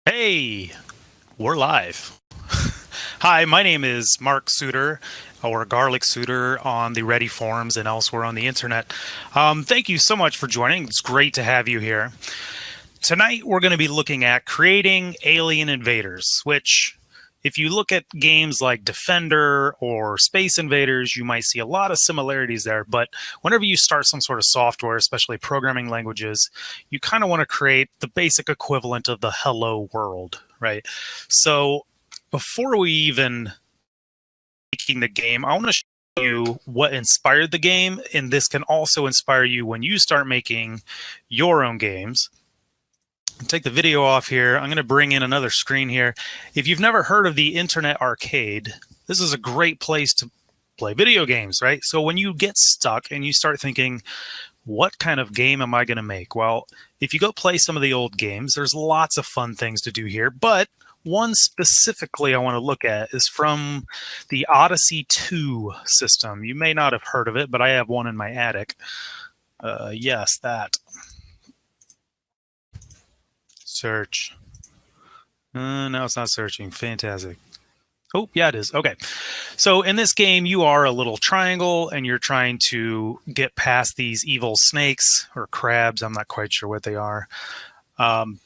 Hey, we're live. Hi, my name is Mark Suter, or Garlic Suter, on the Ready forums and elsewhere on the internet. Thank you so much for joining. It's great to have you here. Tonight, we're going to be looking at creating alien invaders, which, if you look at games like Defender or Space Invaders, you might see a lot of similarities there. But whenever you start some sort of software, especially programming languages, you kind of want to create the basic equivalent of the hello world, right? So before we even making the game, I want to show you what inspired the game, and this can also inspire you when you start making your own games. Take the video off here. I'm going to bring in another screen here. If you've never heard of the Internet Arcade, this is a great place to play video games, right? So when you get stuck and you start thinking, what kind of game am I going to make? Well, if you go play some of the old games, there's lots of fun things to do here, but one specifically I want to look at is from the Odyssey 2 system. You may not have heard of it, but I have one in my attic. Yes, that. Search. No, it's not searching. Fantastic. Oh, yeah, it is. Okay. So in this game, you are a little triangle and you're trying to get past these evil snakes or crabs. I'm not quite sure what they are. Well,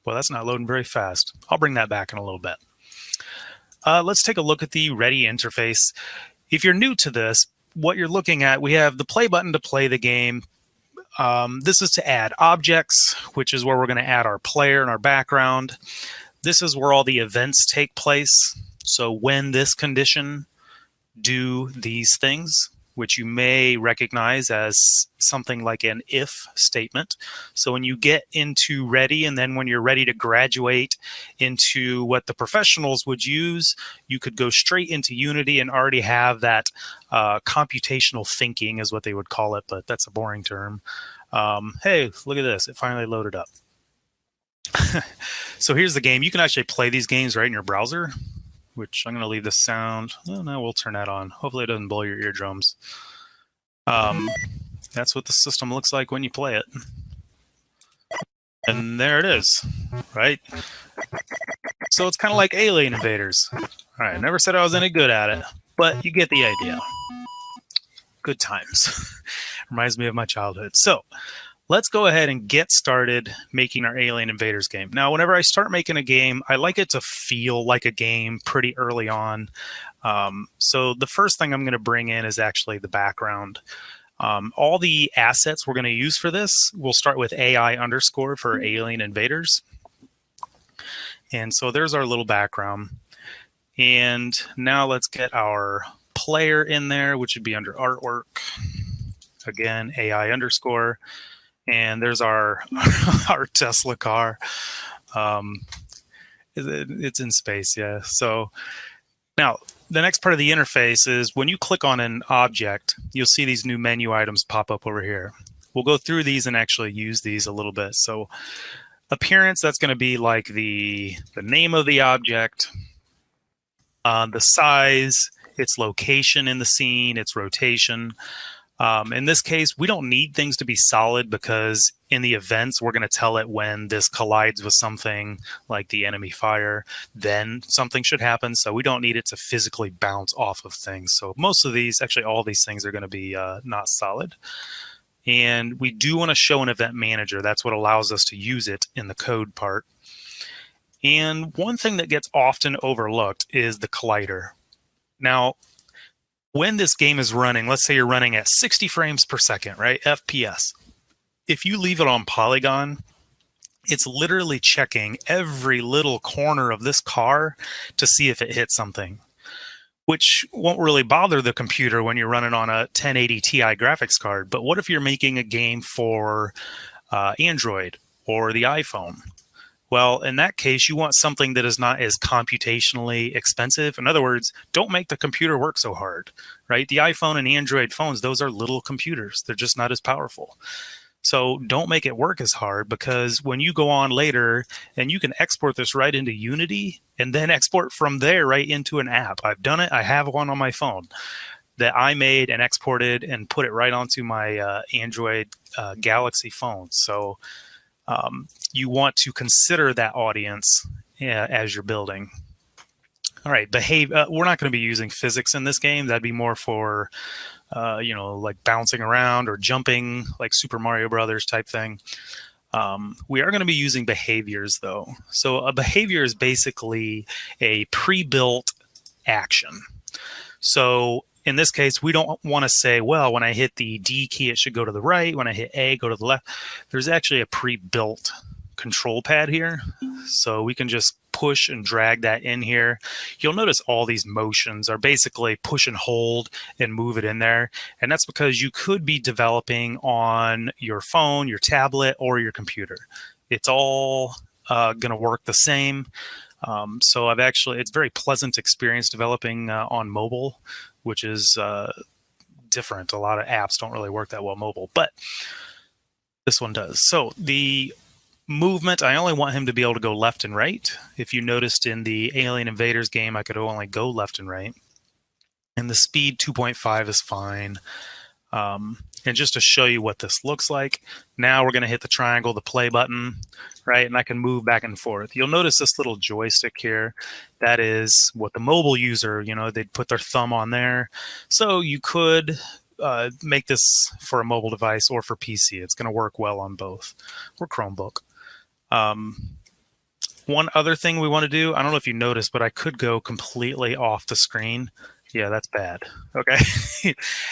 that's not loading very fast. I'll bring that back in a little bit. Let's take a look at the Ready interface. If you're new to this, what you're looking at, we have the play button to play the game. This is to add objects, which is where we're going to add our player and our background. This is where all the events take place. So when this condition, do these things, which you may recognize as something like an if statement. So when you get into Ready, and then when you're ready to graduate into what the professionals would use, you could go straight into Unity and already have that computational thinking is what they would call it, but that's a boring term. Hey, look at this. It finally loaded up. So here's the game. You can actually play these games right in your browser, which I'm going to leave the sound. Oh, no, we'll turn that on. Hopefully it doesn't blow your eardrums. That's what the system looks like when you play it. And there it is, right? So it's kind of like Alien Invaders. All right, I never said I was any good at it, but you get the idea. Good times. Reminds me of my childhood. So let's go ahead and get started making our Alien Invaders game. Now, whenever I start making a game, I like it to feel like a game pretty early on. So the first thing I'm going to bring in is actually the background. All the assets we're going to use for this, we'll start with AI underscore for Alien Invaders. And so there's our little background. And now let's get our player in there, which would be under artwork. Again, AI underscore. And there's our our Tesla car. It's in space, yeah. So now the next part of the interface is when you click on an object, you'll see these new menu items pop up over here. We'll go through these and actually use these a little bit. So appearance, that's going to be like the name of the object, the size, its location in the scene, its rotation. In this case, we don't need things to be solid because in the events, we're going to tell it when this collides with something like the enemy fire, then something should happen. So we don't need it to physically bounce off of things. So most of these, actually all these things are going to be not solid. And we do want to show an event manager. That's what allows us to use it in the code part. And one thing that gets often overlooked is the collider. Now, when this game is running, let's say you're running at 60 frames per second, right? FPS. If you leave it on polygon, it's literally checking every little corner of this car to see if it hits something, which won't really bother the computer when you're running on a 1080 Ti graphics card. But what if you're making a game for Android or the iPhone? Well, in that case, you want something that is not as computationally expensive. In other words, don't make the computer work so hard, right? The iPhone and Android phones, those are little computers. They're just not as powerful. So don't make it work as hard, because when you go on later and you can export this right into Unity and then export from there right into an app. I've done it. I have one on my phone that I made and exported and put it right onto my Android Galaxy phone. So you want to consider that audience as you're building. All right, we're not going to be using physics in this game. That'd be more for, like bouncing around or jumping, like Super Mario Brothers type thing. We are going to be using behaviors, though. So a behavior is basically a pre-built action. So in this case, we don't want to say, well, when I hit the D key, it should go to the right. When I hit A, go to the left. There's actually a pre-built control pad here. So we can just push and drag that in here. You'll notice all these motions are basically push and hold and move it in there. And that's because you could be developing on your phone, your tablet, or your computer. It's all going to work the same. So it's a very pleasant experience developing on mobile, which is different. A lot of apps don't really work that well mobile, but this one does. So the movement, I only want him to be able to go left and right. If you noticed in the Alien Invaders game, I could only go left and right. And the speed 2.5 is fine. And just to show you what this looks like, now we're going to hit the triangle, the play button, right? And I can move back and forth. You'll notice this little joystick here. That is what the mobile user, they'd put their thumb on there. So you could make this for a mobile device or for PC. It's going to work well on both, or Chromebook. One other thing we want to do, I don't know if you noticed, but I could go completely off the screen. Yeah, that's bad. Okay.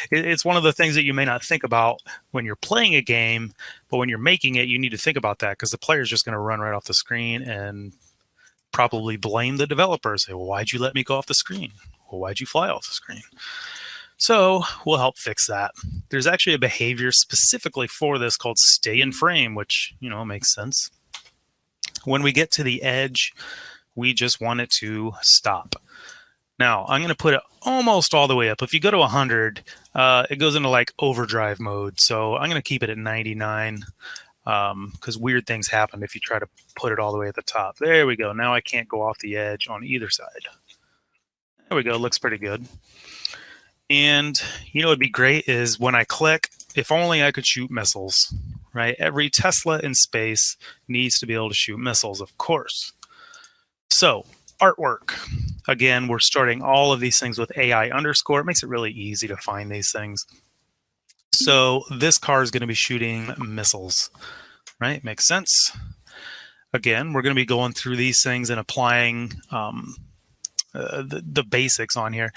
It's one of the things that you may not think about when you're playing a game, but when you're making it, you need to think about that, because the player's just going to run right off the screen and probably blame the developer. Say, well, why'd you let me go off the screen? Well, why'd you fly off the screen? So we'll help fix that. There's actually a behavior specifically for this called stay in frame, which, makes sense. When we get to the edge, we just want it to stop. Now, I'm going to put it almost all the way up. If you go to 100, it goes into like overdrive mode. So I'm going to keep it at 99 because weird things happen if you try to put it all the way at the top. There we go. Now I can't go off the edge on either side. There we go. Looks pretty good. And what'd be great is when I click, if only I could shoot missiles, right? Every Tesla in space needs to be able to shoot missiles, of course. So artwork. Again, we're starting all of these things with AI underscore. It makes it really easy to find these things. So this car is going to be shooting missiles, right? Makes sense. Again, we're going to be going through these things and applying the basics on here.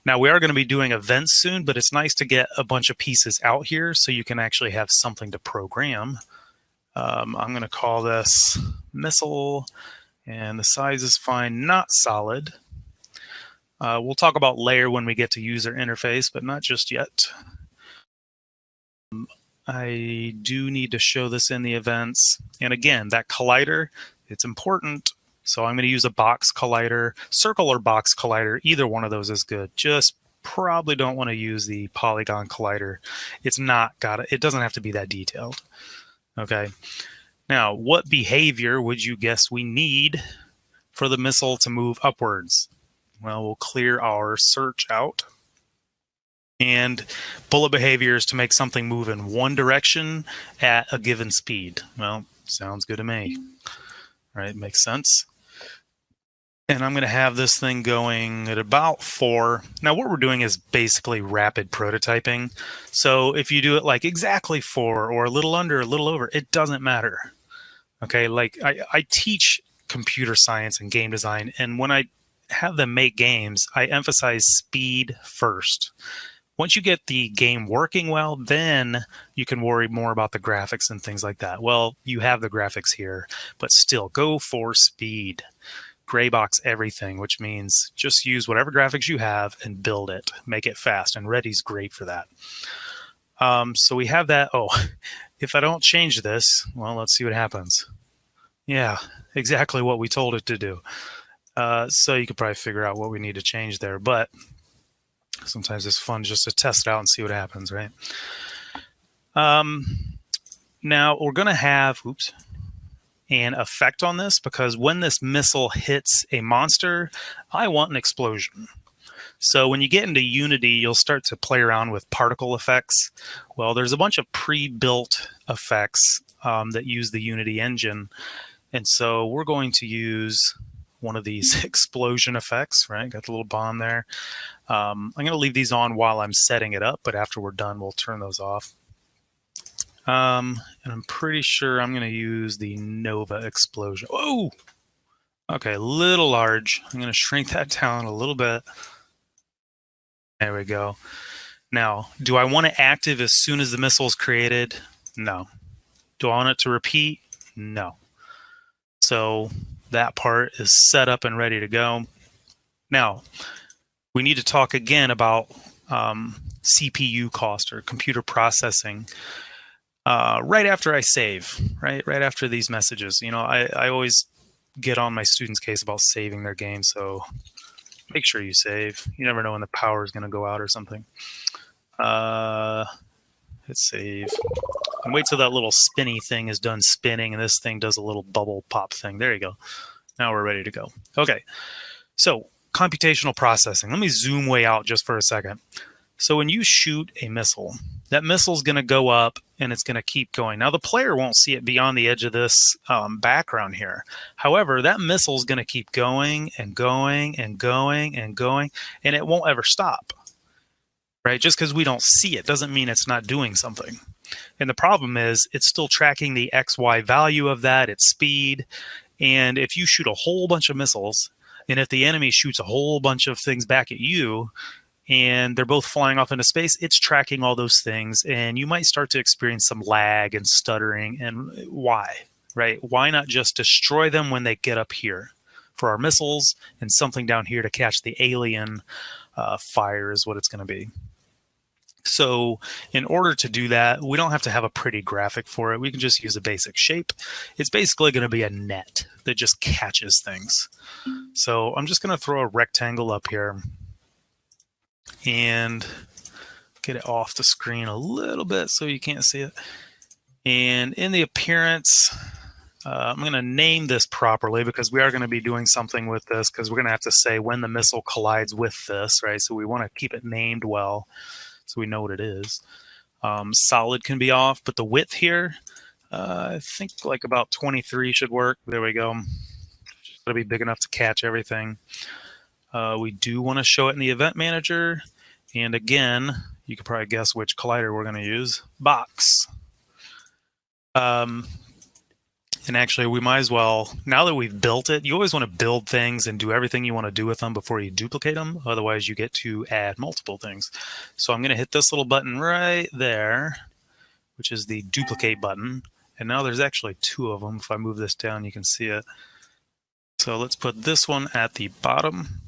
Now, we are going to be doing events soon, but it's nice to get a bunch of pieces out here so you can actually have something to program. I'm going to call this missile, and the size is fine, not solid. We'll talk about layer when we get to user interface, but not just yet. I do need to show this in the events. And again, that collider, it's important. So I'm going to use a box collider, circle or box collider. Either one of those is good. Just probably don't want to use the polygon collider. It doesn't have to be that detailed. Okay. Now, what behavior would you guess we need for the missile to move upwards? Well, we'll clear our search out. And bullet behaviors to make something move in one direction at a given speed. Well, sounds good to me. All right, makes sense. And I'm going to have this thing going at about 4. Now, what we're doing is basically rapid prototyping. So if you do it like exactly 4 or a little under, a little over, it doesn't matter. Okay, like I teach computer science and game design, and when I have them make games, I emphasize speed first. Once you get the game working well, then you can worry more about the graphics and things like that. Well, you have the graphics here, but still go for speed. Gray box everything, which means just use whatever graphics you have and build it. Make it fast, and Ready's great for that. So we have that. Oh, if I don't change this, well, let's see what happens. Yeah, exactly what we told it to do. So you could probably figure out what we need to change there, but sometimes it's fun just to test it out and see what happens, right? Now we're going to have, an effect on this, because when this missile hits a monster, I want an explosion. So when you get into Unity, you'll start to play around with particle effects. Well, there's a bunch of pre-built effects that use the Unity engine. And so we're going to use one of these explosion effects, right? Got the little bomb there. I'm going to leave these on while I'm setting it up, but after we're done, we'll turn those off. And I'm pretty sure I'm going to use the Nova explosion. Whoa! Okay, a little large. I'm going to shrink that down a little bit. There we go. Now, do I want it active as soon as the missile is created? No. Do I want it to repeat? No. So that part is set up and ready to go. Now, we need to talk again about CPU cost or computer processing. Right after I save, right after these messages, I always get on my students' case about saving their game, so make sure you save. You never know when the power is going to go out or something. Hit save. And wait till that little spinny thing is done spinning, and this thing does a little bubble pop thing. There you go. Now we're ready to go. Okay, so computational processing. Let me zoom way out just for a second. So when you shoot a missile, that missile is going to go up and it's going to keep going. Now the player won't see it beyond the edge of this background here. However, that missile is going to keep going and going and going and going, and it won't ever stop. Right? Just because we don't see it doesn't mean it's not doing something. And the problem is it's still tracking the XY value of that, its speed. And if you shoot a whole bunch of missiles, and if the enemy shoots a whole bunch of things back at you, and they're both flying off into space, it's tracking all those things, and you might start to experience some lag and stuttering. And why, right? Why not just destroy them when they get up here for our missiles, and something down here to catch the alien fire is what it's going to be. So in order to do that, we don't have to have a pretty graphic for it. We can just use a basic shape. It's basically going to be a net that just catches things. So I'm just going to throw a rectangle up here and get it off the screen a little bit so you can't see it. And in the appearance, I'm going to name this properly because we are going to be doing something with this, because we're going to have to say when the missile collides with this, right? So we want to keep it named well so we know what it is. Solid can be off, but the width here, I think like about 23 should work. There we go. It's got to be big enough to catch everything. We do want to show it in the event manager. And again, you can probably guess which collider we're going to use. Box. And actually, we might as well, now that we've built it, you always want to build things and do everything you want to do with them before you duplicate them. Otherwise, you get to add multiple things. So I'm going to hit this little button right there, which is the duplicate button. And now there's actually two of them. If I move this down, you can see it. So let's put this one at the bottom.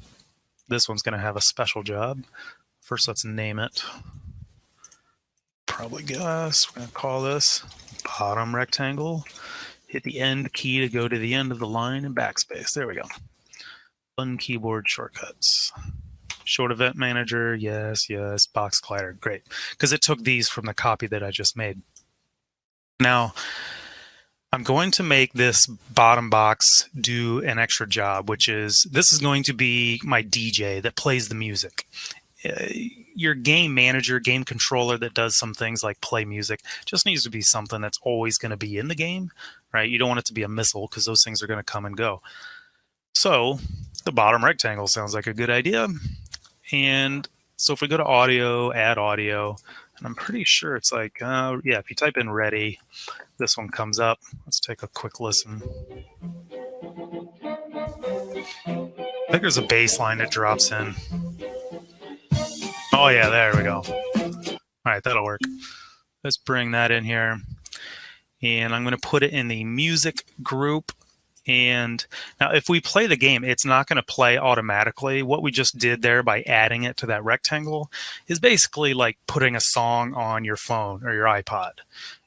This one's going to have a special job. First, let's name it. Probably guess. We're going to call this bottom rectangle. Hit the end key to go to the end of the line and backspace. There we go. Fun keyboard shortcuts. Short event manager, yes, yes. Box collider, great. Because it took these from the copy that I just made. Now, I'm going to make this bottom box do an extra job, which is, this is going to be my DJ that plays the music. Your game manager, game controller that does some things like play music just needs to be something that's always going to be in the game, right? You don't want it to be a missile because those things are going to come and go. So the bottom rectangle sounds like a good idea. And so if we go to audio, add audio, and I'm pretty sure it's like, yeah, if you type in ready, this one comes up. Let's take a quick listen. I think there's a bass line that drops in. Oh yeah, there we go. All right, that'll work. Let's bring that in here. And I'm going to put it in the music group. And now if we play the game, it's not going to play automatically. What we just did there by adding it to that rectangle is basically like putting a song on your phone or your iPod.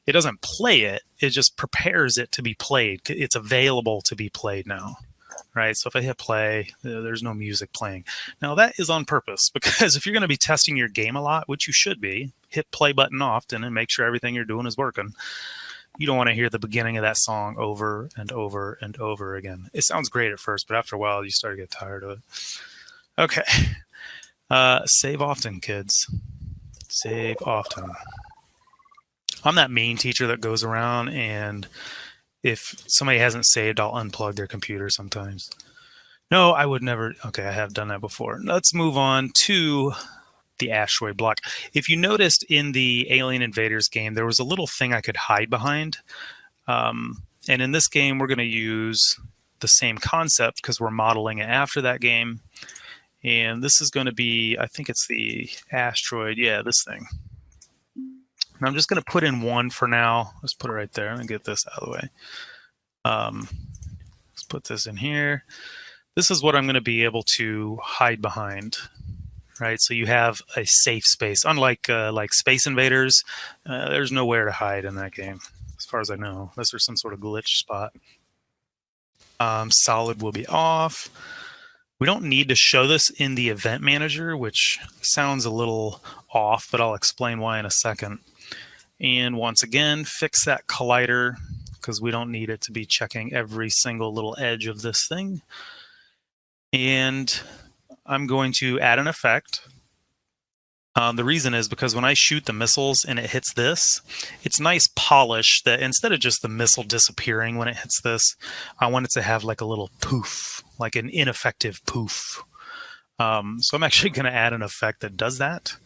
It doesn't play it, it just prepares it to be played. It's available to be played now. Right, so if I hit play, there's no music playing. Now that is on purpose, because if you're going to be testing your game a lot, which you should be, hit play button often and make sure everything you're doing is working. You don't want to hear the beginning of that song over and over and over again. It sounds great at first, but after a while, you start to get tired of it. Okay, save often, kids. Save often. I'm that mean teacher that goes around, and if somebody hasn't saved, I'll unplug their computer sometimes. No, I would never. Okay, I have done that before. Let's move on to the asteroid block. If you noticed in the Alien Invaders game, there was a little thing I could hide behind. And in this game, we're going to use the same concept because we're modeling it after that game. And this is going to be, I think it's the asteroid. Yeah, this thing. And I'm just going to put in one for now. Let's put it right there and get this out of the way. Let's put this in here. This is what I'm going to be able to hide behind. Right, so you have a safe space. Unlike like Space Invaders, there's nowhere to hide in that game, as far as I know, unless there's some sort of glitch spot. Solid will be off. We don't need to show this in the event manager, which sounds a little off, but I'll explain why in a second. And once again, fix that collider because we don't need it to be checking every single little edge of this thing. And I'm going to add an effect. The reason is because when I shoot the missiles and it hits this, it's nice polish that instead of just the missile disappearing when it hits this, I want it to have like a little poof, like an ineffective poof. So I'm actually going to add an effect that does that.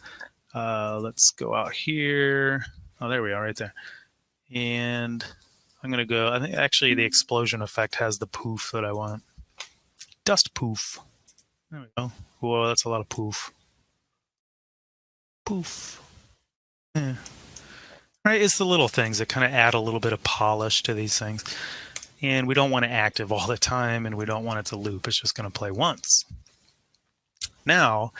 Let's go out here. Oh, there we are right there. And I'm going to go, I think actually the explosion effect has the poof that I want. Dust poof. There we go. Whoa, that's a lot of poof. Poof. Yeah. Right, it's the little things that kind of add a little bit of polish to these things. And we don't want it active all the time, and we don't want it to loop. It's just going to play once. Now,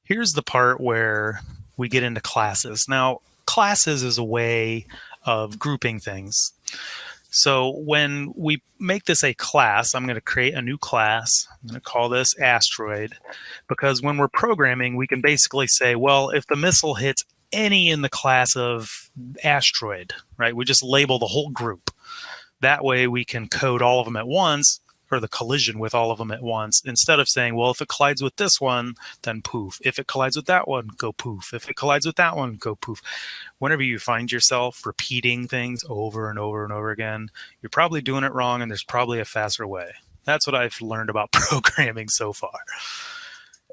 here's the part where we get into classes. Now, classes is a way of grouping things. So when we make this a class, I'm going to create a new class. I'm going to call this asteroid, because when we're programming, we can basically say, well, if the missile hits any in the class of asteroid, right, we just label the whole group. That way we can code all of them at once, or the collision with all of them at once, instead of saying, well, if it collides with this one, then poof. If it collides with that one, go poof. If it collides with that one, go poof. Whenever you find yourself repeating things over and over and over again, you're probably doing it wrong, and there's probably a faster way. That's what I've learned about programming so far.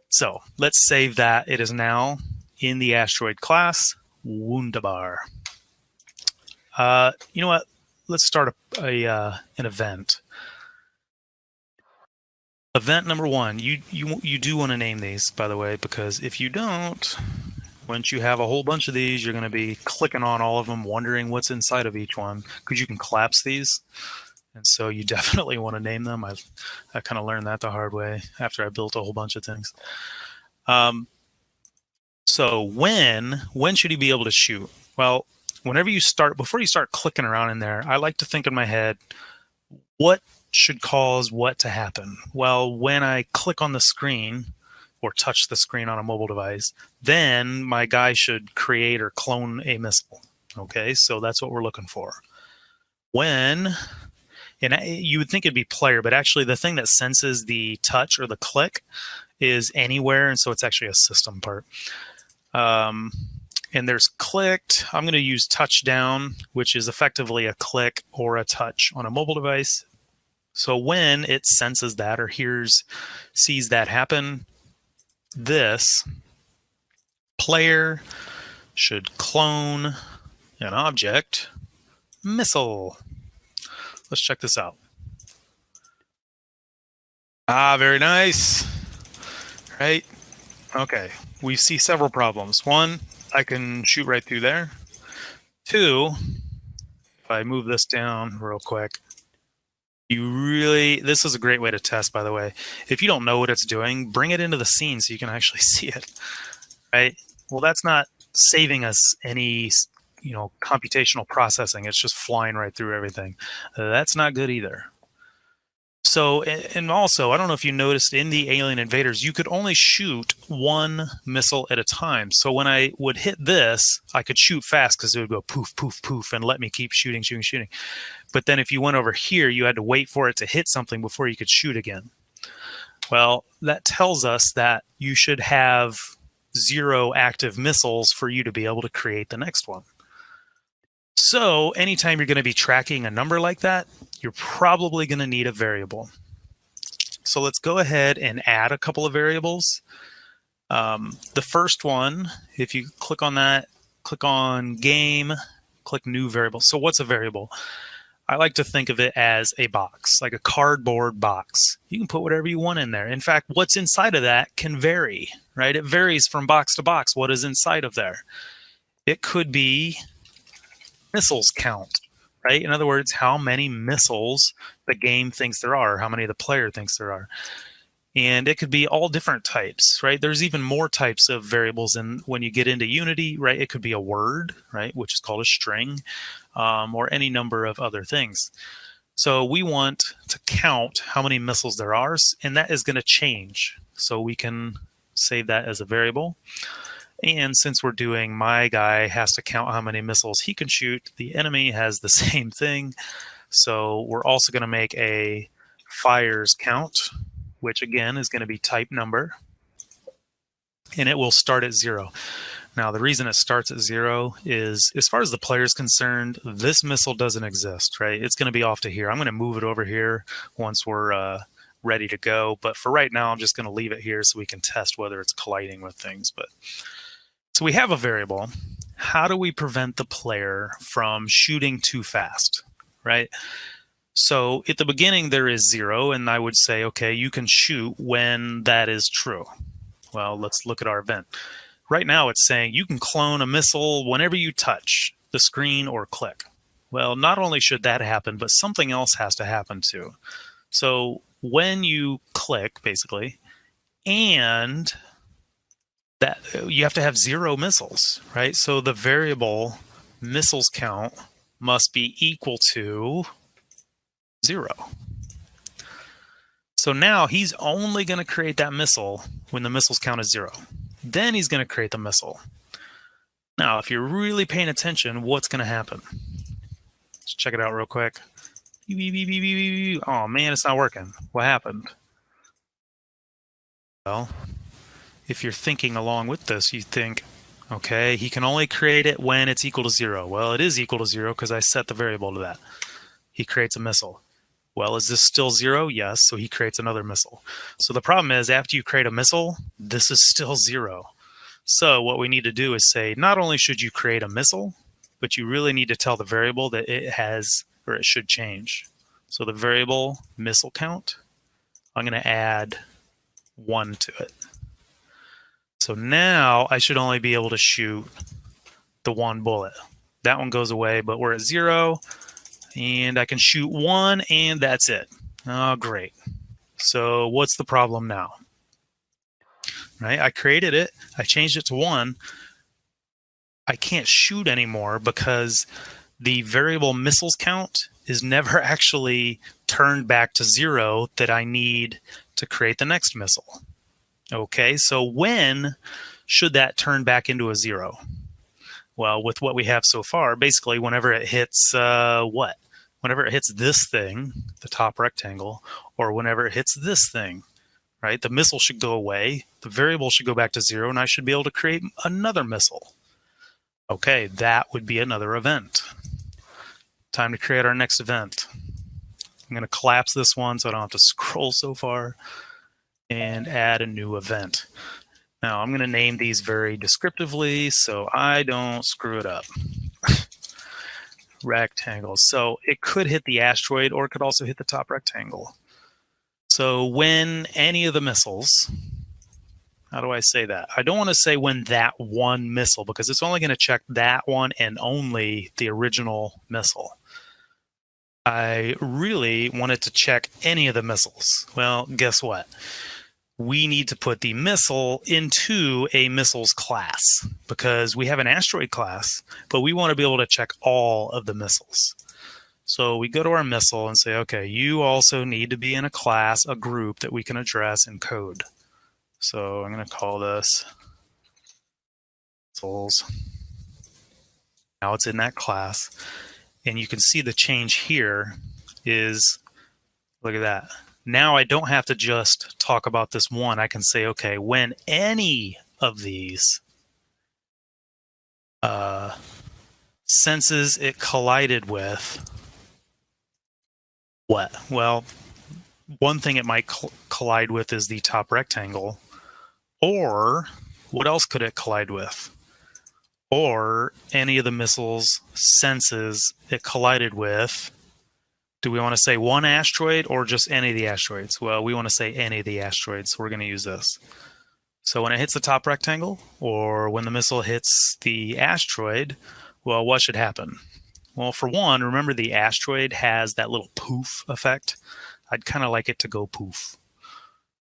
So let's save that. It is now in the asteroid class. Wunderbar. You know what? Let's start an event. Event number one, you do want to name these, by the way, because if you don't, once you have a whole bunch of these, you're going to be clicking on all of them, wondering what's inside of each one, because you can collapse these. And so you definitely want to name them. I kind of learned that the hard way after I built a whole bunch of things. So when should you be able to shoot? Well, whenever you start, before you start clicking around in there, I like to think in my head, what should cause what to happen? Well, when I click on the screen or touch the screen on a mobile device, then my guy should create or clone a missile. Okay, so that's what we're looking for. When, and you would think it'd be player, but actually the thing that senses the touch or the click is anywhere, and so it's actually a system part. And there's clicked. I'm going to use touchdown, which is effectively a click or a touch on a mobile device. So when it senses that or sees that happen, this player should clone an object missile. Let's check this out. Very nice. Right? Okay. We see several problems. One, I can shoot right through there. Two, if I move this down real quick, this is a great way to test, by the way. If you don't know what it's doing, bring it into the scene so you can actually see it, right? Well, that's not saving us any, computational processing. It's just flying right through everything. That's not good either. So, and also, I don't know if you noticed in the Alien Invaders, you could only shoot one missile at a time. So when I would hit this, I could shoot fast because it would go poof, poof, poof, and let me keep shooting. But then if you went over here, you had to wait for it to hit something before you could shoot again. Well, that tells us that you should have 0 active missiles for you to be able to create the next one. So anytime you're going to be tracking a number like that, you're probably going to need a variable. So let's go ahead and add a couple of variables. The first one, if you click on that, click on game, click new variable. So what's a variable? I like to think of it as a box, like a cardboard box. You can put whatever you want in there. In fact, what's inside of that can vary, right? It varies from box to box what is inside of there. It could be missiles count, right? In other words, how many missiles the game thinks there are, how many the player thinks there are. And it could be all different types, right? There's even more types of variables. And when you get into Unity, right, it could be a word, right, which is called a string, or any number of other things. So we want to count how many missiles there are, and that is going to change. So we can save that as a variable. And since we're doing my guy has to count how many missiles he can shoot, the enemy has the same thing. So we're also going to make a fires count, which again is going to be type number, and it will start at 0. Now, the reason it starts at 0 is, as far as the player is concerned, this missile doesn't exist, right? It's going to be off to here. I'm going to move it over here once we're ready to go. But for right now, I'm just going to leave it here so we can test whether it's colliding with things. So we have a variable. How do we prevent the player from shooting too fast, right? So at the beginning, there is 0, and I would say, okay, you can shoot when that is true. Well, let's look at our event. Right now, it's saying you can clone a missile whenever you touch the screen or click. Well, not only should that happen, but something else has to happen too. So when you click, basically, and that you have to have 0 missiles, right? So the variable missiles count must be equal to 0. So now he's only going to create that missile when the missiles count as 0. Then he's going to create the missile. Now, if you're really paying attention, what's going to happen? Let's check it out real quick. Oh man, it's not working. What happened? Well, if you're thinking along with this, you think, okay, he can only create it when it's equal to 0. Well, it is equal to 0 because I set the variable to that. He creates a missile. Well, is this still 0? Yes, so he creates another missile. So the problem is, after you create a missile, this is still 0. So what we need to do is say, not only should you create a missile, but you really need to tell the variable that it has, or it should change. So the variable missile count, I'm going to add 1 to it. So now I should only be able to shoot the 1 bullet. That one goes away, but we're at 0. And I can shoot 1, and that's it. Oh, great. So what's the problem now? Right? I created it. I changed it to 1. I can't shoot anymore because the variable missiles count is never actually turned back to 0 that I need to create the next missile. Okay, so when should that turn back into a 0? Well, with what we have so far, basically whenever it hits what? Whenever it hits this thing, the top rectangle, or whenever it hits this thing, right? The missile should go away, the variable should go back to 0, and I should be able to create another missile. Okay, that would be another event. Time to create our next event. I'm going to collapse this one so I don't have to scroll so far and add a new event. Now, I'm going to name these very descriptively so I don't screw it up. Rectangles. So it could hit the asteroid, or it could also hit the top rectangle. So when any of the missiles, how do I say that? I don't want to say when that one missile, because it's only going to check that one and only the original missile. I really wanted to check any of the missiles. Well, guess what? We need to put the missile into a missiles class because we have an asteroid class, but we want to be able to check all of the missiles. So we go to our missile and say, okay, you also need to be in a class, a group that we can address in code. So I'm going to call this missiles. Now it's in that class. And you can see the change here is, look at that. Now I don't have to just talk about this one. I can say, okay, when any of these senses it collided with what? Well, one thing it might collide with is the top rectangle. Or what else could it collide with? Or any of the missiles senses it collided with. Do we want to say one asteroid or just any of the asteroids? Well, we want to say any of the asteroids, so we're going to use this. So when it hits the top rectangle, or when the missile hits the asteroid, well, what should happen? Well, for one, remember the asteroid has that little poof effect. I'd kind of like it to go poof.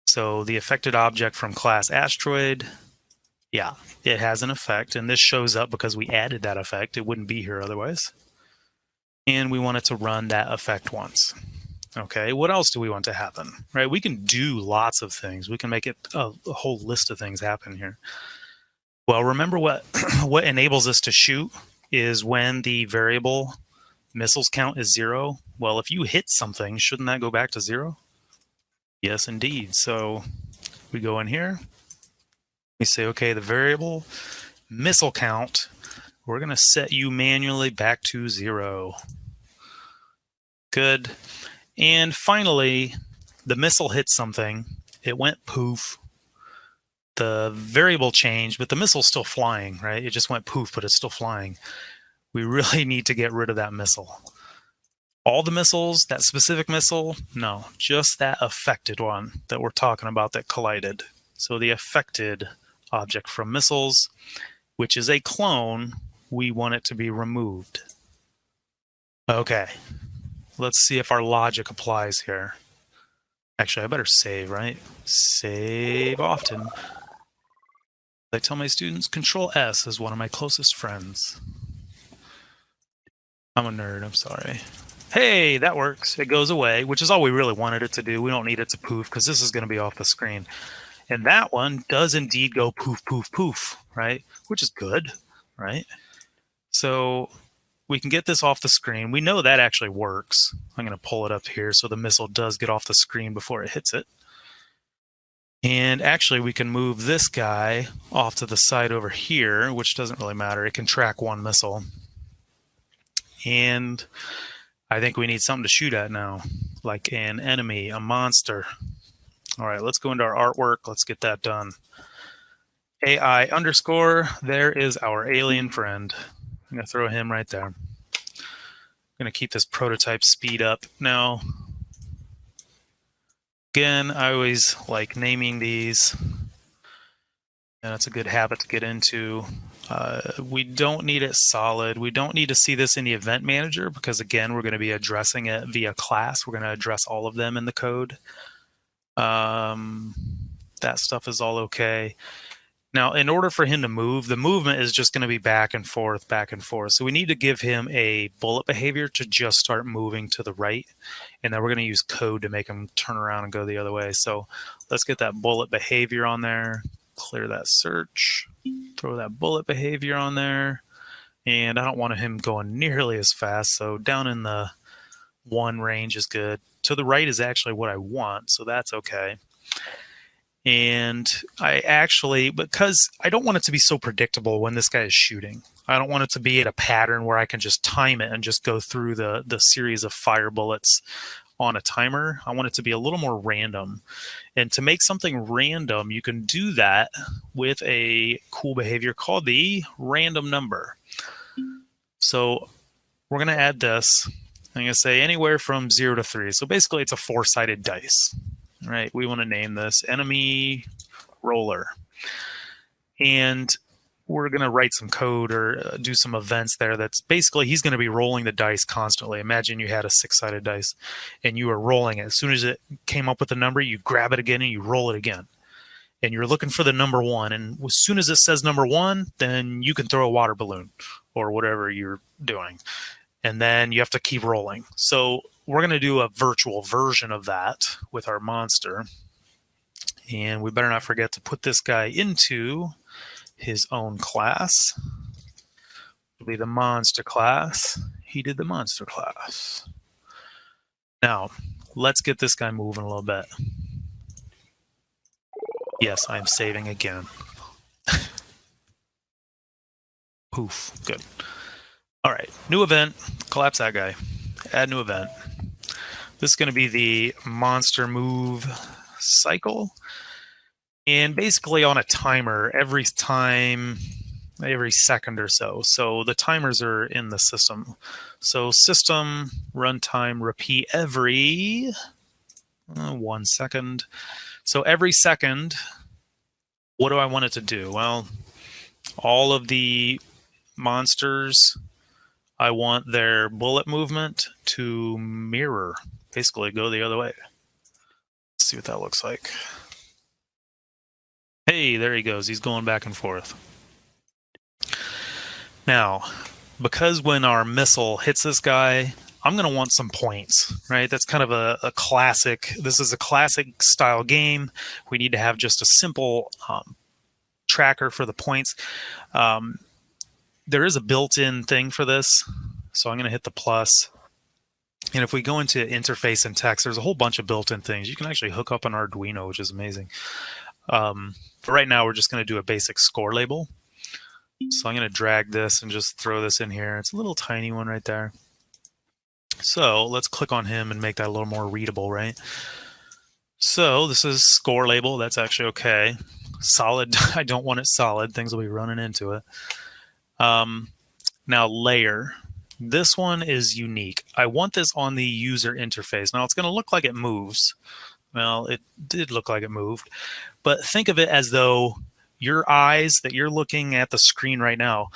So the affected object from class asteroid, yeah, it has an effect, and this shows up because we added that effect. It wouldn't be here otherwise. And we want it to run that effect once. Okay, what else do we want to happen? Right, we can do lots of things. We can make it a whole list of things happen here. Well, remember what what enables us to shoot is when the variable missiles count is 0. Well, if you hit something, shouldn't that go back to 0? Yes, indeed. So we go in here. We say, okay, the variable missile count, we're going to set you manually back to 0. Good. And finally, the missile hit something. It went poof. The variable changed, but the missile's still flying, right? It just went poof, but it's still flying. We really need to get rid of that missile. All the missiles, that specific missile, no, just that affected one that we're talking about that collided. So the affected object from missiles, which is a clone, we want it to be removed. Okay, let's see if our logic applies here. Actually, I better save, right? Save often. I tell my students, Control S is one of my closest friends. I'm a nerd, I'm sorry. Hey, that works. It goes away, which is all we really wanted it to do. We don't need it to poof because this is going to be off the screen. And that one does indeed go poof, poof, poof, right? Which is good, right? So we can get this off the screen. We know that actually works. I'm going to pull it up here so the missile does get off the screen before it hits it. And actually, we can move this guy off to the side over here, which doesn't really matter. It can track one missile. And I think we need something to shoot at now, like an enemy, a monster. All right, let's go into our artwork. Let's get that done. AI underscore, there is our alien friend. I'm going to throw him right there. I'm going to keep this prototype speed up. Now, again, I always like naming these, and it's a good habit to get into. We don't need it solid. We don't need to see this in the event manager because, again, we're going to be addressing it via class. We're going to address all of them in the code. That stuff is all okay. Now, in order for him to move, the movement is just going to be back and forth, back and forth. So we need to give him a bullet behavior to just start moving to the right. And then we're going to use code to make him turn around and go the other way. So let's get that bullet behavior on there. Clear that search. Throw that bullet behavior on there. And I don't want him going nearly as fast. So down in the 1 range is good. To the right is actually what I want. So that's okay. And I actually, because I don't want it to be so predictable when this guy is shooting. I don't want it to be at a pattern where I can just time it and just go through the series of fire bullets on a timer. I want it to be a little more random. And to make something random, you can do that with a cool behavior called the random number. So we're going to add this. I'm going to say anywhere from 0 to 3. So basically it's a 4-sided dice. All right, we want to name this enemy roller. And we're going to write some code or do some events there that's basically he's going to be rolling the dice constantly. Imagine you had a 6-sided dice and you were rolling it. As soon as it came up with a number, you grab it again and you roll it again. And you're looking for the number 1. And as soon as it says number 1, then you can throw a water balloon or whatever you're doing. And then you have to keep rolling. So we're going to do a virtual version of that with our monster. And we better not forget to put this guy into his own class. It'll be the monster class. He did the monster class. Now, let's get this guy moving a little bit. Yes, I'm saving again. Poof, good. All right, new event, collapse that guy. Add new event. This is going to be the monster move cycle. And basically on a timer every second or so. So the timers are in the system. So system runtime repeat every 1 second. So every second, what do I want it to do? Well, all of the monsters, I want their bullet movement to mirror, basically go the other way. Let's see what that looks like. Hey, there he goes. He's going back and forth. Now, because when our missile hits this guy, I'm going to want some points, right? That's kind of a classic. This is a classic style game. We need to have just a simple tracker for the points. There is a built-in thing for this, so I'm going to hit the plus. And if we go into interface and text, there's a whole bunch of built-in things. You can actually hook up an Arduino, which is amazing. But right now, we're just going to do a basic score label. So I'm going to drag this and just throw this in here. It's a little tiny one right there. So let's click on him and make that a little more readable, right? So this is score label. That's actually okay. Solid. I don't want it solid. Things will be running into it. Now layer. This one is unique. I want this on the user interface. Now it's going to look like it moves. Well, it did look like it moved. But think of it as though your eyes that you're looking at the screen right now,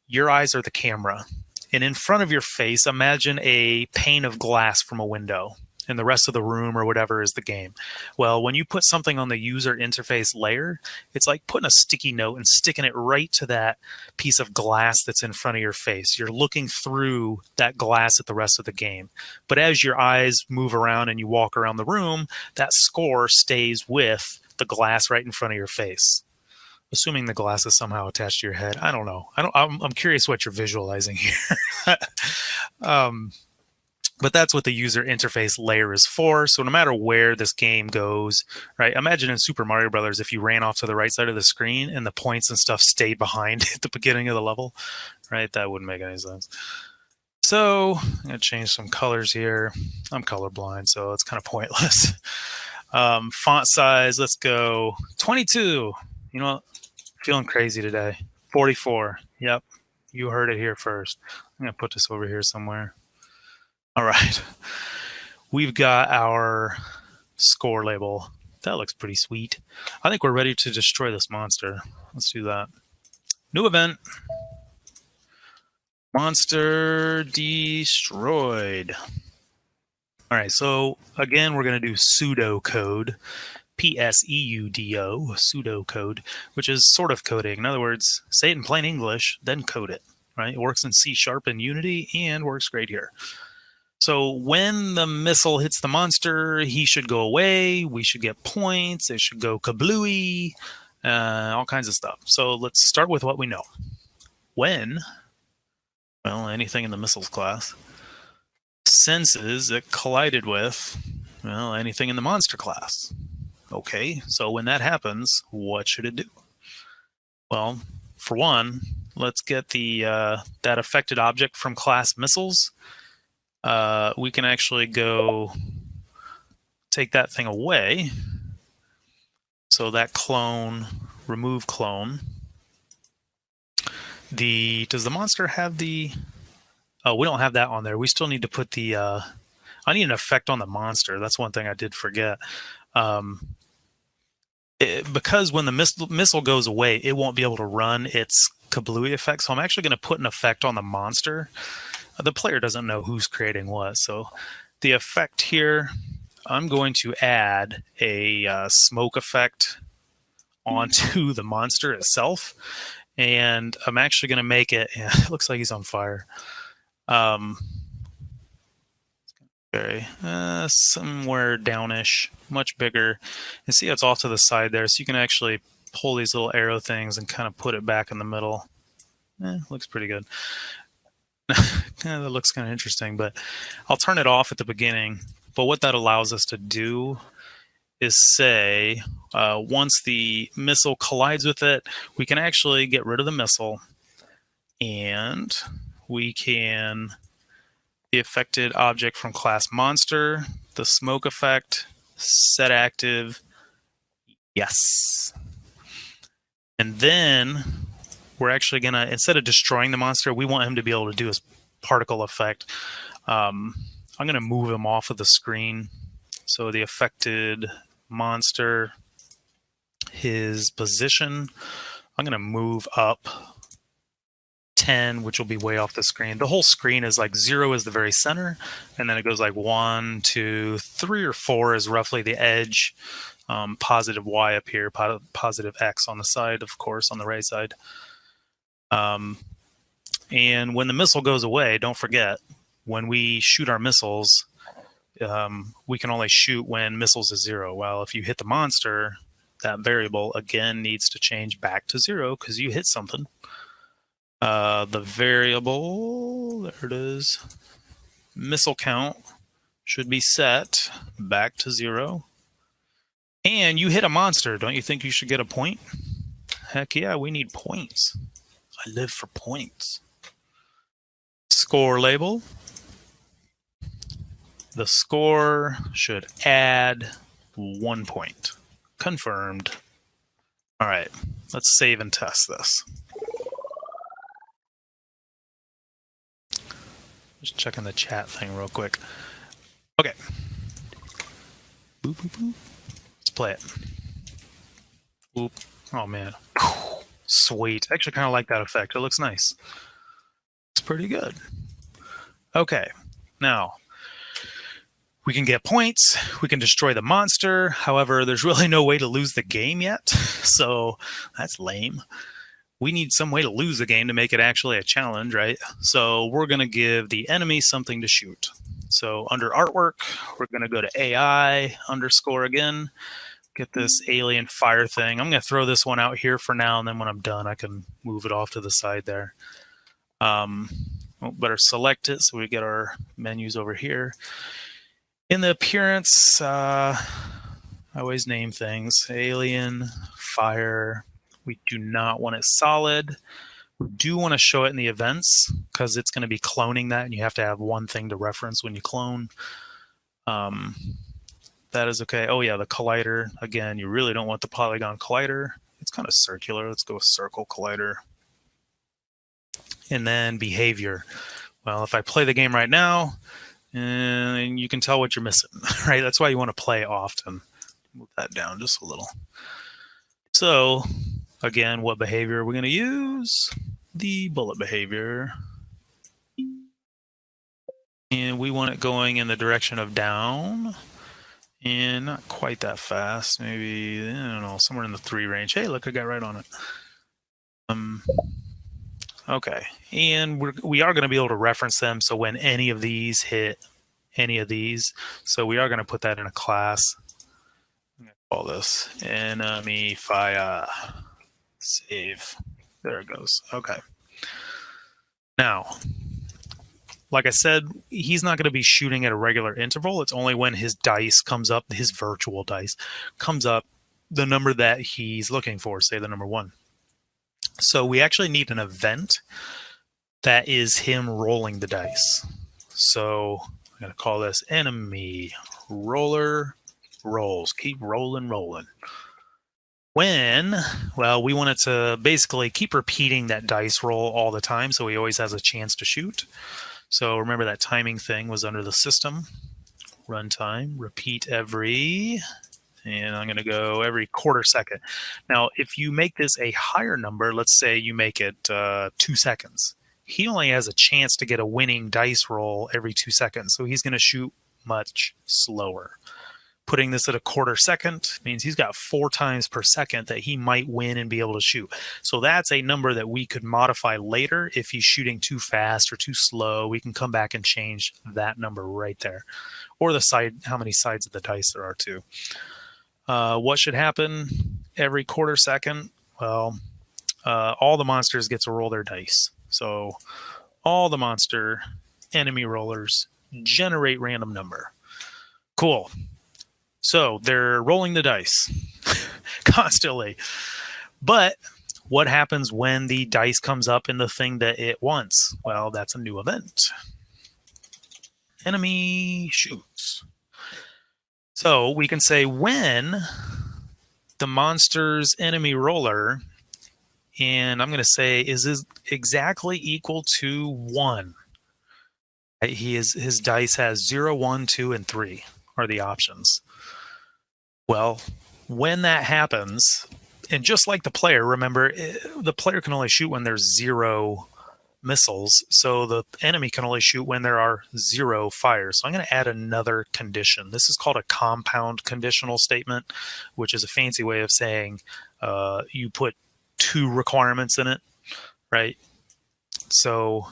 your eyes are the camera. And in front of your face, imagine a pane of glass from a window, and the rest of the room or whatever is the game. Well, when you put something on the user interface layer, it's like putting a sticky note and sticking it right to that piece of glass that's in front of your face. You're looking through that glass at the rest of the game. But as your eyes move around and you walk around the room, that score stays with the glass right in front of your face. Assuming the glass is somehow attached to your head. I don't know. I'm curious what you're visualizing here. But that's what the user interface layer is for. So no matter where this game goes, right? Imagine in Super Mario Brothers, if you ran off to the right side of the screen and the points and stuff stayed behind at the beginning of the level, right? That wouldn't make any sense. So I'm going to change some colors here. I'm colorblind, so it's kind of pointless. Font size, let's go 22. You know what? Feeling crazy today. 44. Yep. You heard it here first. I'm going to put this over here somewhere. All right. We've got our score label. That looks pretty sweet. I think we're ready to destroy this monster. Let's do that. New event. Monster destroyed. All right. So again, we're going to do pseudocode. PSEUDO, pseudocode, which is sort of coding. In other words, say it in plain English, then code it, right? It works in C# and Unity and works great here. So when the missile hits the monster, he should go away. We should get points. It should go kablooey, all kinds of stuff. So let's start with what we know. When, well, anything in the missiles class, senses it collided with, well, anything in the monster class. Okay, so when that happens, what should it do? Well, for one, let's get the that affected object from class missiles. We can actually go take that thing away. So that clone, remove clone. Does the monster have the... Oh, we don't have that on there. We still need to put the... I need an effect on the monster. That's one thing I did forget. Because when the missile goes away, it won't be able to run its kablooey effect. So I'm actually going to put an effect on the monster. The player doesn't know who's creating what. So the effect here, I'm going to add a smoke effect onto the monster itself. And I'm actually going to make it... Yeah, it looks like he's on fire. Somewhere downish, much bigger. And see how it's off to the side there, so you can actually pull these little arrow things and kind of put it back in the middle. Looks pretty good. That looks kind of interesting, but I'll turn it off at the beginning. But what that allows us to do is say, once the missile collides with it, we can actually get rid of the missile. And we can the affected object from class monster, the smoke effect, set active, yes. And then we're actually gonna, instead of destroying the monster, we want him to be able to do his particle effect. I'm gonna move him off of the screen. So the affected monster, his position, I'm gonna move up 10, which will be way off the screen. The whole screen is like 0 is the very center, and then it goes like 1, 2, 3, or 4 is roughly the edge. Positive Y up here, positive X on the side, of course, on the right side. And when the missile goes away, don't forget, when we shoot our missiles, we can only shoot when missiles is 0. Well, if you hit the monster, that variable again needs to change back to 0 because you hit something. The variable, there it is, missile count should be set back to 0. And you hit a monster. Don't you think you should get a point? Heck yeah, we need points. I live for points. Score label. The score should add 1 point. Confirmed. All right, let's save and test this. Just checking the chat thing real quick. Okay. Boop, boop, boop. Let's play it. Oop. Oh, man. Sweet. I actually kind of like that effect. It looks nice. It's pretty good. Okay. Now, we can get points. We can destroy the monster. However, there's really no way to lose the game yet. So that's lame. We need some way to lose the game to make it actually a challenge, right? So we're going to give the enemy something to shoot. So under artwork, we're going to go to AI underscore again, get this alien fire thing. I'm going to throw this one out here for now, and then when I'm done, I can move it off to the side there. Better select it so we get our menus over here. In the appearance, I always name things. Alien, fire. We do not want it solid. We do want to show it in the events because it's going to be cloning that, and you have to have one thing to reference when you clone. That is okay. Oh yeah, the collider. Again, you really don't want the polygon collider. It's kind of circular. Let's go with circle collider. And then behavior. Well, if I play the game right now, and you can tell what you're missing, right? That's why you want to play often. Move that down just a little. So, again, what behavior are we going to use? The bullet behavior. And we want it going in the direction of down. And not quite that fast. Maybe, I don't know, somewhere in the 3 range. Hey, look, I got right on it. Okay. And we are going to be able to reference them. So when any of these hit any of these, so we are going to put that in a class. I'm going to call this enemy fire. Save. There it goes. Okay. Now, like I said, he's not going to be shooting at a regular interval. It's only when his dice comes up, his virtual dice comes up, the number that he's looking for, say the number 1. So we actually need an event that is him rolling the dice. So I'm going to call this enemy roller rolls. Keep rolling, rolling. When, well, we want it to basically keep repeating that dice roll all the time so he always has a chance to shoot. So remember that timing thing was under the system. Runtime, repeat every, and I'm going to go every quarter second. Now, if you make this a higher number, let's say you make it 2 seconds, he only has a chance to get a winning dice roll every 2 seconds. So he's going to shoot much slower. Putting this at a quarter second means he's got 4 times per second that he might win and be able to shoot. So that's a number that we could modify later. If he's shooting too fast or too slow, we can come back and change that number right there. Or the side, how many sides of the dice there are too. What should happen every quarter second? Well, all the monsters get to roll their dice. So all the monster enemy rollers generate random number. Cool. So they're rolling the dice constantly. But What happens when the dice comes up in the thing that it wants? Well, that's a new event. Enemy shoots. So we can say when the monster's enemy roller, and I'm going to say is exactly equal to 1. His dice has 0, 1, 2, and 3 are the options. Well, when that happens, and just like the player, remember, the player can only shoot when there's 0 missiles, so the enemy can only shoot when there are 0 fires. So I'm going to add another condition. This is called a compound conditional statement, which is a fancy way of saying you put 2 requirements in it, right? So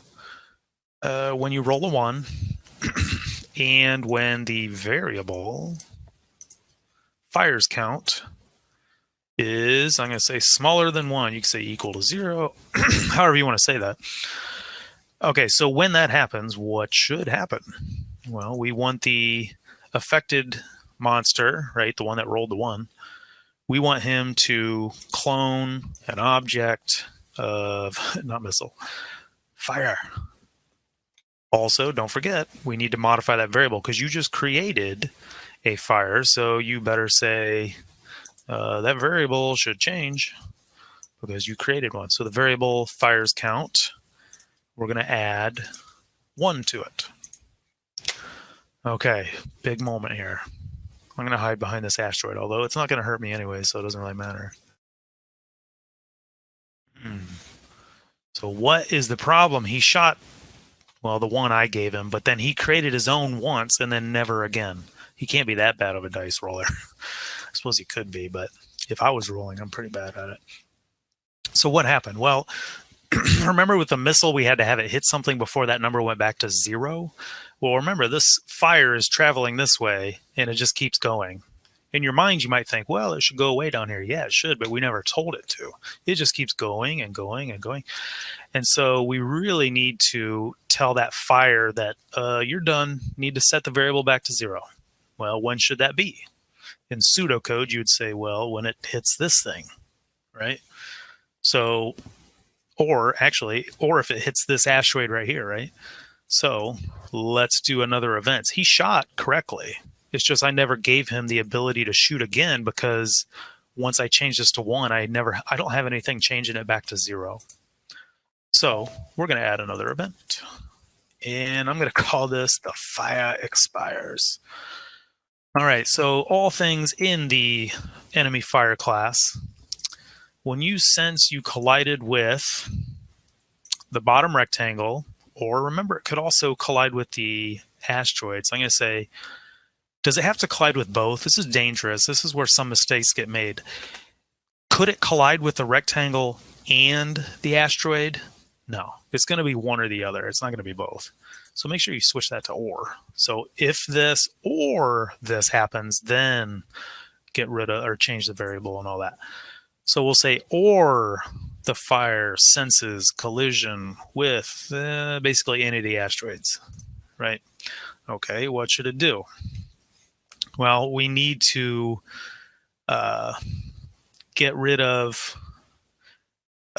when you roll a 1, and when the variable fires count is, I'm going to say smaller than 1, you can say equal to 0, however you want to say that. Okay, so when that happens, what should happen? Well, we want the affected monster, right, the one that rolled the 1, we want him to clone an object of, not missile, fire. Also, don't forget, we need to modify that variable because you just created a fire, so you better say that variable should change because you created one. So the variable fires count, we're going to add 1 to it. Okay, big moment here. I'm going to hide behind this asteroid, although it's not going to hurt me anyway, so it doesn't really matter. So what is the problem? He shot, well, the 1 I gave him, but then he created his own once and then never again. He can't be that bad of a dice roller. I suppose he could be, but if I was rolling, I'm pretty bad at it. So what happened? Well, remember with the missile, we had to have it hit something before that number went back to 0? Well, remember, this fire is traveling this way, and it just keeps going. In your mind, you might think, well, it should go away down here. Yeah, it should, but we never told it to. It just keeps going and going and going. And so we really need to tell that fire that you're done, need to set the variable back to 0. Well, when should that be? In pseudocode, you would say, well, when it hits this thing, right? So, or if it hits this asteroid right here, right? So let's do another event. He shot correctly. It's just I never gave him the ability to shoot again because once I changed this to 1, I don't have anything changing it back to 0. So we're going to add another event. And I'm going to call this the fire expires. All right, so all things in the enemy fire class. When you sense you collided with the bottom rectangle, or remember, it could also collide with the asteroid. So I'm going to say, does it have to collide with both? This is dangerous. This is where some mistakes get made. Could it collide with the rectangle and the asteroid? No, it's going to be one or the other. It's not going to be both. So make sure you switch that to or. So if this or this happens, then get rid of or change the variable and all that. So we'll say or the fire senses collision with basically any of the asteroids, right? Okay, what should it do? Well, we need to get rid of,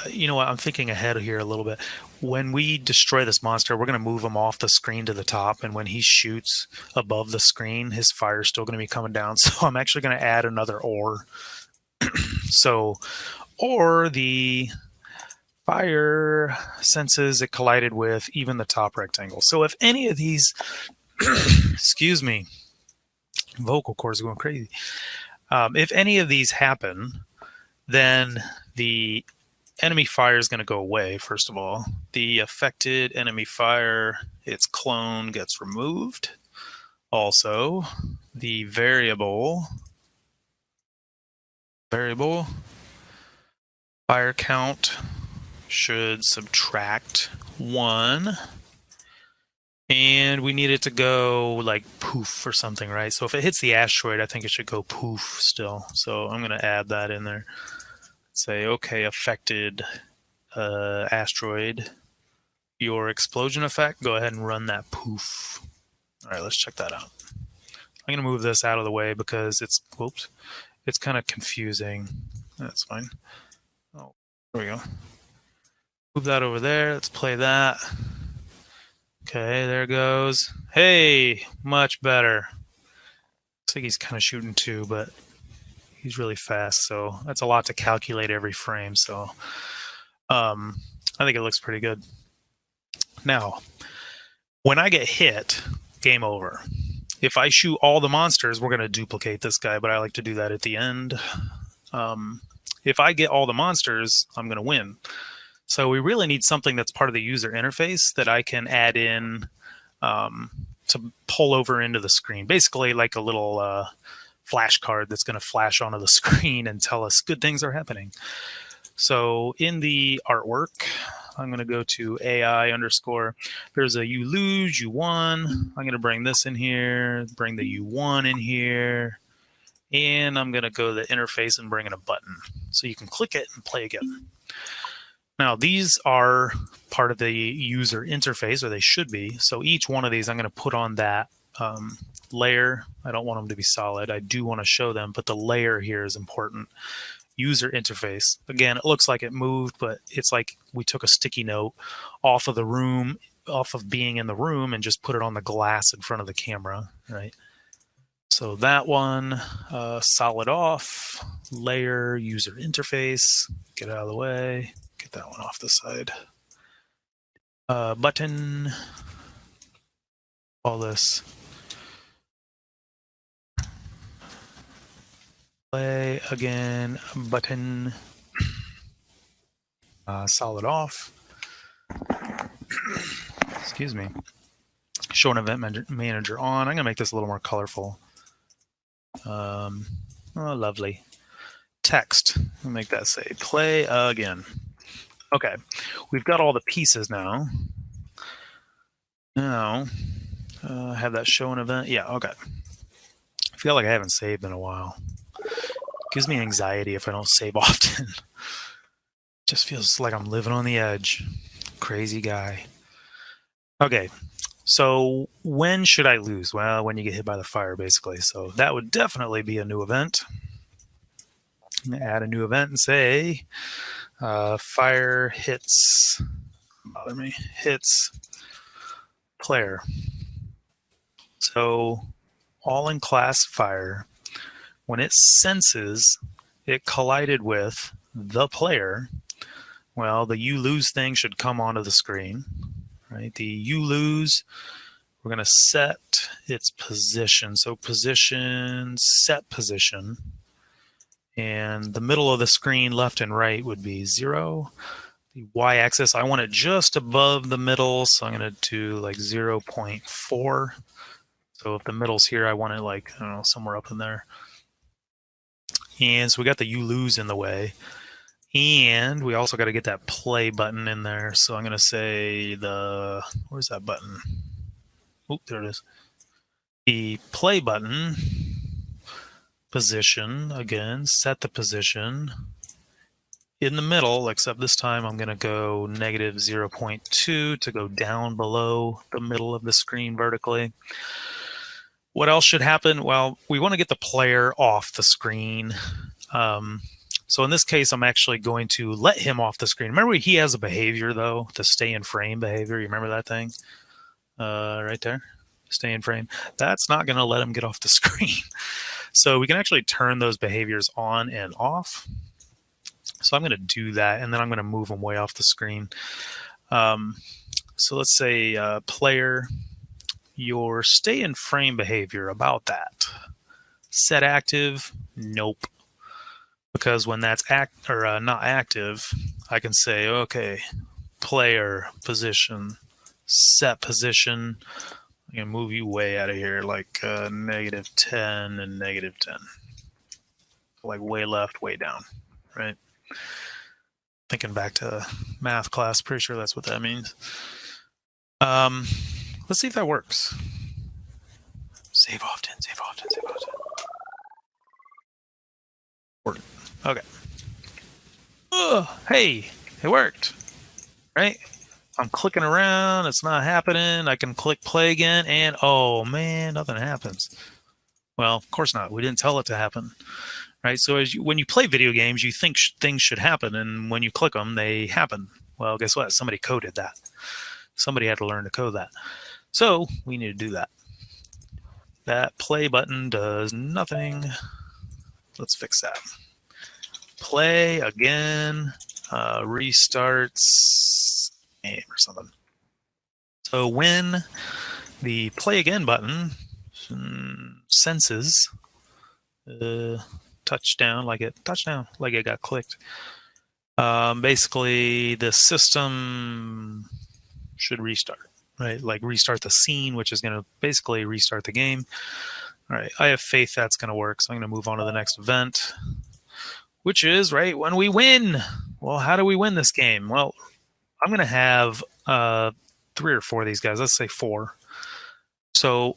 you know what, I'm thinking ahead here a little bit. When we destroy this monster, we're going to move him off the screen to the top, and when he shoots above the screen, his fire is still going to be coming down. So I'm actually going to add another or. So, or the fire senses it collided with even the top rectangle. So if any of these, excuse me, vocal cords are going crazy. If any of these happen, then the enemy fire is going to go away, first of all. The affected enemy fire, its clone gets removed. Also, the variable fire count should subtract 1. And we need it to go like poof or something, right? So if it hits the asteroid, I think it should go poof still. So I'm going to add that in there. Say, okay, affected asteroid, your explosion effect, go ahead and run that poof. All right, let's check that out. I'm going to move this out of the way because it's kind of confusing. That's fine. Oh. There we go. Move that over there. Let's play that. Okay, there goes. Hey, much better. Looks like he's kind of shooting too, but he's really fast, so that's a lot to calculate every frame. So I think it looks pretty good. Now, when I get hit, game over. If I shoot all the monsters, we're going to duplicate this guy, but I like to do that at the end. If I get all the monsters, I'm going to win. So we really need something that's part of the user interface that I can add in to pull over into the screen. Basically like a little flashcard that's going to flash onto the screen and tell us good things are happening. So in the artwork, I'm going to go to AI underscore. There's a you lose, you won. I'm going to bring this in here, bring the you won in here. And I'm going to go to the interface and bring in a button. So you can click it and play again. Now, these are part of the user interface, or they should be. So each one of these, I'm going to put on that layer. I don't want them to be solid. I do want to show them, but the layer here is important. User interface. Again, it looks like it moved, but it's like we took a sticky note off of the room, off of being in the room, and just put it on the glass in front of the camera, right? So that one, solid off, layer, user interface, get out of the way, get that one off the side. Button, all this. Play again, button, solid off. Excuse me. Show an event manager on. I'm going to make this a little more colorful. Oh, lovely. Text. I'll make that say play again. Okay, we've got all the pieces now. Now, have that show an event. Yeah, okay. I feel like I haven't saved in a while. Gives me anxiety if I don't save often. Just feels like I'm living on the edge. Crazy guy. Okay, so when should I lose? Well, when you get hit by the fire, basically. So that would definitely be a new event. I'm going to add a new event and say fire hits, bother me, hits player. So all in class fire, when it senses it collided with the player, well, the you lose thing should come onto the screen, right? The you lose, we're going to set its position. So position, set position. And the middle of the screen, left and right, would be 0. The y-axis, I want it just above the middle, so I'm going to do like 0.4. So if the middle's here, I want it like, I don't know, somewhere up in there. And so we got the you lose in the way. And we also got to get that play button in there. So I'm going to say where's that button? Oh, there it is. The play button, position, again, set the position in the middle, except this time I'm going to go negative 0.2 to go down below the middle of the screen vertically. What else should happen? Well, we want to get the player off the screen. So in this case, I'm actually going to let him off the screen. Remember, he has a behavior, though, the stay in frame behavior. You remember that thing? Right there, stay in frame. That's not going to let him get off the screen. So we can actually turn those behaviors on and off. So I'm going to do that, and then I'm going to move them way off the screen. So let's say player, your stay in frame behavior, about that. Set active, nope. Because when that's not active, I can say, okay, player position, set position. I'm going to move you way out of here, like negative 10 and negative 10. Like way left, way down, right? Thinking back to math class, pretty sure that's what that means. Let's see if that works. Save often, save often, save often. Okay. Oh, hey, it worked, right? I'm clicking around, it's not happening. I can click play again, and oh man, nothing happens. Well, of course not. We didn't tell it to happen, right? So when you play video games, you think things should happen, and when you click them, they happen. Well, guess what? Somebody coded that. Somebody had to learn to code that. So we need to do that. That play button does nothing. Let's fix that. Play again, restarts game or something. So when the play again button senses touchdown, like it got clicked, basically the system should restart, right? Like restart the scene, which is going to basically restart the game. All right, I have faith that's going to work, so I'm going to move on to the next event, which is, right, when we win. Well, how do we win this game? Well, I'm going to have 3 or 4 of these guys. Let's say 4. So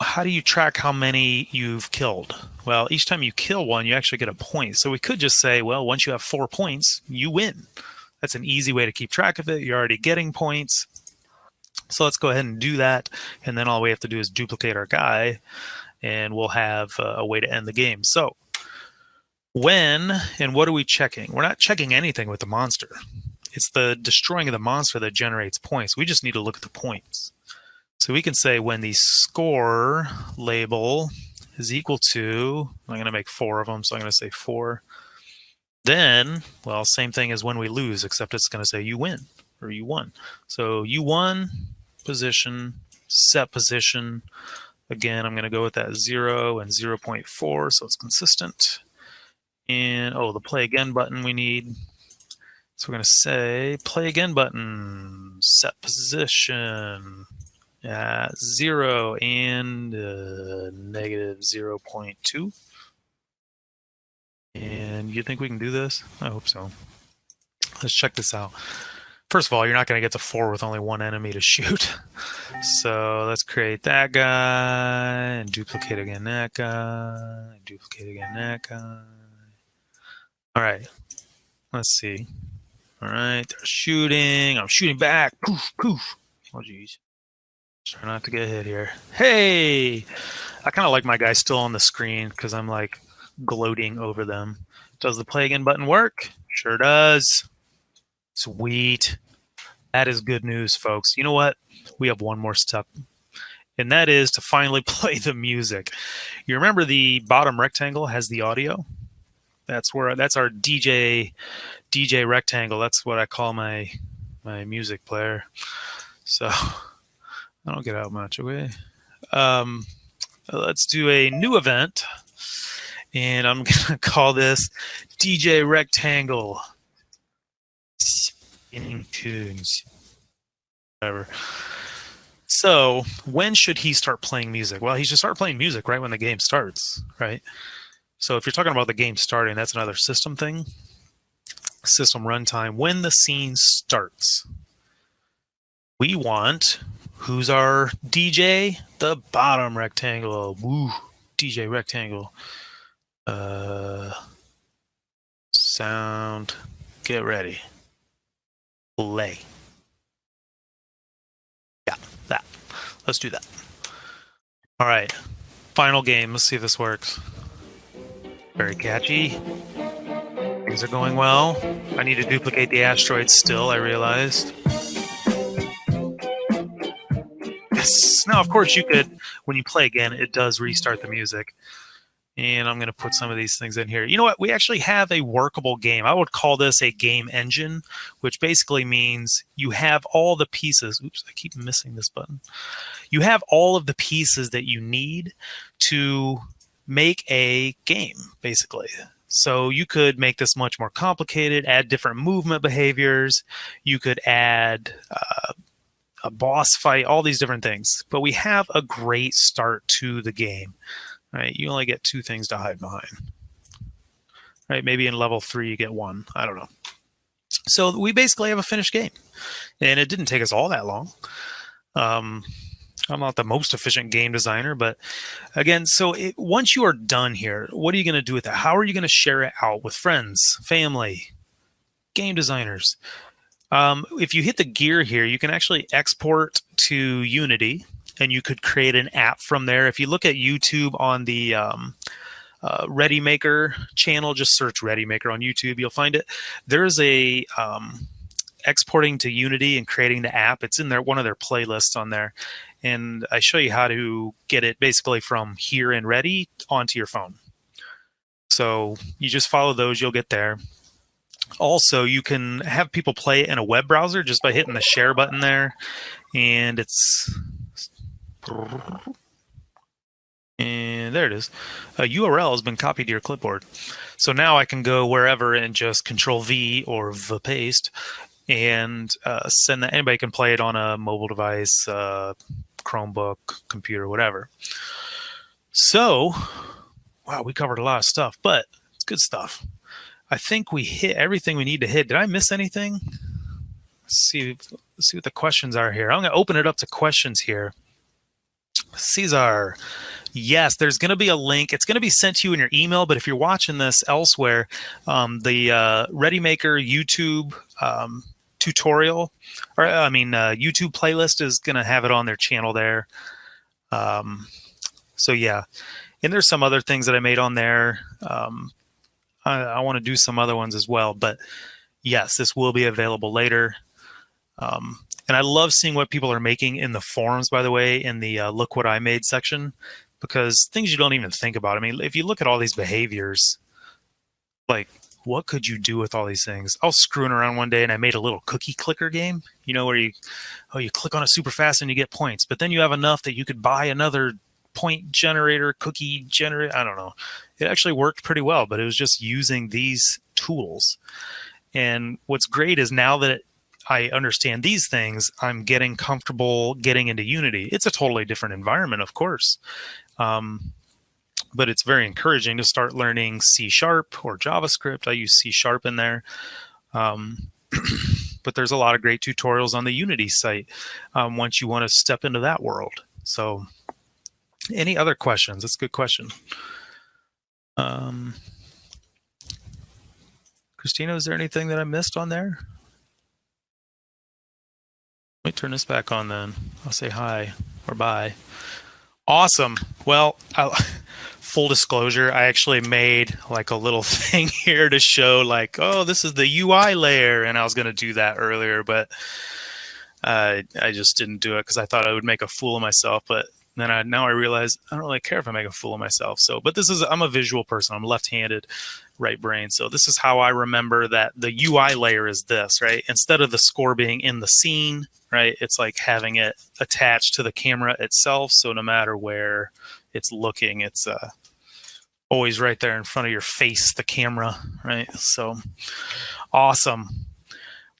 how do you track how many you've killed? Well, each time you kill one, you actually get a point. So we could just say, well, once you have 4 points, you win. That's an easy way to keep track of it. You're already getting points. So let's go ahead and do that. And then all we have to do is duplicate our guy, and we'll have a way to end the game. So when, and what are we checking? We're not checking anything with the monster. It's the destroying of the monster that generates points. We just need to look at the points. So we can say when the score label is equal to, I'm going to make 4 of them, so I'm going to say 4. Then, well, same thing as when we lose, except it's going to say you win or you won. So you won, position, set position. Again, I'm going to go with that 0 and 0.4, so it's consistent. And, the play again button we need. So we're going to say play again button, set position at 0 and negative 0.2. And you think we can do this? I hope so. Let's check this out. First of all, you're not going to get to 4 with only 1 enemy to shoot. So let's create that guy and duplicate again that guy, and duplicate again that guy. All right, let's see. All right, they're shooting. I'm shooting back. Poof, poof. Oh, geez. Try not to get hit here. Hey! I kind of like my guy still on the screen because I'm like gloating over them. Does the play again button work? Sure does. Sweet. That is good news, folks. You know what? We have one more step, and that is to finally play the music. You remember the bottom rectangle has the audio? That's our DJ rectangle. That's what I call my music player. So I don't get out much. Okay. Let's do a new event, and I'm gonna call this DJ Rectangle. Spinning tunes. Whatever. So when should he start playing music? Well, he should start playing music right when the game starts, right? So if you're talking about the game starting, that's another system thing. System runtime. When the scene starts, we want, who's our DJ? The bottom rectangle. Woo, DJ rectangle. Sound. Get ready. Play. Yeah, that. Let's do that. All right. Final game. Let's see if this works. Very catchy. Things are going well. I need to duplicate the asteroids still, I realized. Yes. Now, of course, you could, when you play again, it does restart the music. And I'm going to put some of these things in here. You know what? We actually have a workable game. I would call this a game engine, which basically means you have all the pieces. Oops, I keep missing this button. You have all of the pieces that you need to make a game, basically. So you could make this much more complicated, add different movement behaviors. You could add a boss fight, all these different things. But we have a great start to the game. Right? You only get 2 things to hide behind. Right? Maybe in level 3 you get 1. I don't know. So we basically have a finished game. And it didn't take us all that long. I'm not the most efficient game designer, but again, so once you are done here, what are you going to do with it? How are you going to share it out with friends, family, game designers? If you hit the gear here, you can actually export to Unity, and you could create an app from there. If you look at YouTube on the ReadyMaker channel. Just search ReadyMaker on YouTube. You'll find it. There's a exporting to Unity and creating the app. It's in there, one of their playlists on there. And I show you how to get it basically from here in Ready onto your phone. So you just follow those, you'll get there. Also, you can have people play it in a web browser just by hitting the share button there. And there it is. A URL has been copied to your clipboard. So now I can go wherever and just Control V or V paste and send that. Anybody can play it on a mobile device, Chromebook, computer, whatever. So, wow, we covered a lot of stuff, but it's good stuff. I think we hit everything we need to hit. Did I miss anything? Let's see what the questions are here. I'm going to open it up to questions here. Caesar, yes, there's going to be a link. It's going to be sent to you in your email, but if you're watching this elsewhere, the ReadyMaker YouTube tutorial, or YouTube playlist is going to have it on their channel there. So yeah, and there's some other things that I made on there. I want to do some other ones as well, but yes, this will be available later. And I love seeing what people are making in the forums, by the way, in the Look What I Made section, because things you don't even think about. I mean, if you look at all these behaviors, like, what could you do with all these things? I was screwing around one day and I made a little cookie clicker game, where you click on it super fast and you get points, but then you have enough that you could buy another point generator, cookie generator. I don't know. It actually worked pretty well, but it was just using these tools. And what's great is now that I understand these things, I'm getting comfortable getting into Unity. It's a totally different environment, of course. But it's very encouraging to start learning C# or JavaScript. I use C# in there. But there's a lot of great tutorials on the Unity site once you want to step into that world. So any other questions? That's a good question. Christina, is there anything that I missed on there? Let me turn this back on then. I'll say hi or bye. Awesome. Well, full disclosure, I actually made like a little thing here to show like, oh, this is the UI layer. And I was going to do that earlier, but I just didn't do it because I thought I would make a fool of myself. But then now I realize I don't really care if I make a fool of myself. So, but I'm a visual person. I'm left-handed, right brain. So this is how I remember that the UI layer is this, right? Instead of the score being in the scene, right? It's like having it attached to the camera itself. So no matter where it's looking, it's always right there in front of your face, the camera, right? So awesome.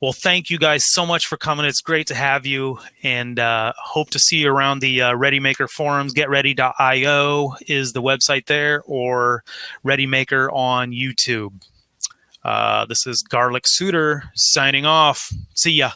Well, thank you guys so much for coming. It's great to have you, and hope to see you around the ReadyMaker forums. GetReady.io is the website there, or ReadyMaker on YouTube. This is Garlic Suitor signing off. See ya.